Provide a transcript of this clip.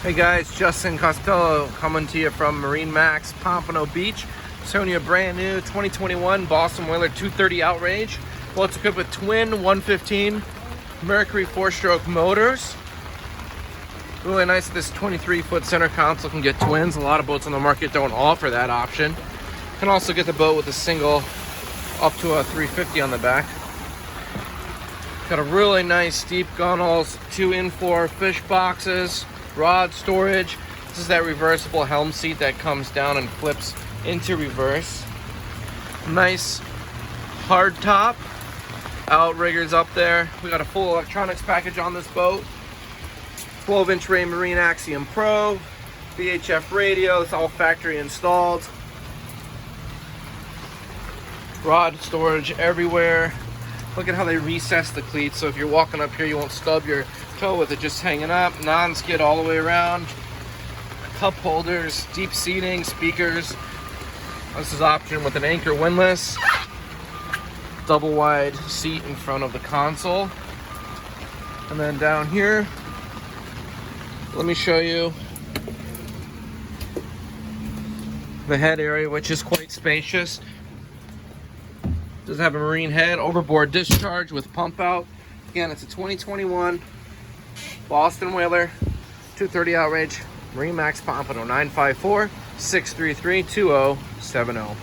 Hey guys, Justin Costello coming to you from MarineMax, Pompano Beach. Showing you a brand new 2021 Boston Whaler 230 Outrage. Well, it's equipped with twin 115 Mercury 4-stroke motors. Really nice that this 23-foot center console can get twins. A lot of boats on the market don't offer that option. Can also get the boat with a single up to a 350 on the back. Got a really nice deep gunnels, 2 in-floor fish boxes, rod storage. This is that reversible helm seat that comes down and flips into reverse. Nice hard top. Outriggers up there. We got a full electronics package on this boat. 12-inch Ray Marine Axiom Pro, VHF radio. It's all factory installed. Rod storage everywhere. Look at how they recess the cleats, so if you're walking up here, you won't stub your toe with it just hanging up. Non-skid all the way around. Cup holders, deep seating, speakers. This is option with an anchor windlass. Double wide seat in front of the console. And then down here, let me show you the head area, which is quite spacious. Does have a marine head, overboard discharge with pump out. Again, it's a 2021 Boston Whaler 230 Outrage, MarineMax Pompano, 954-633-2070.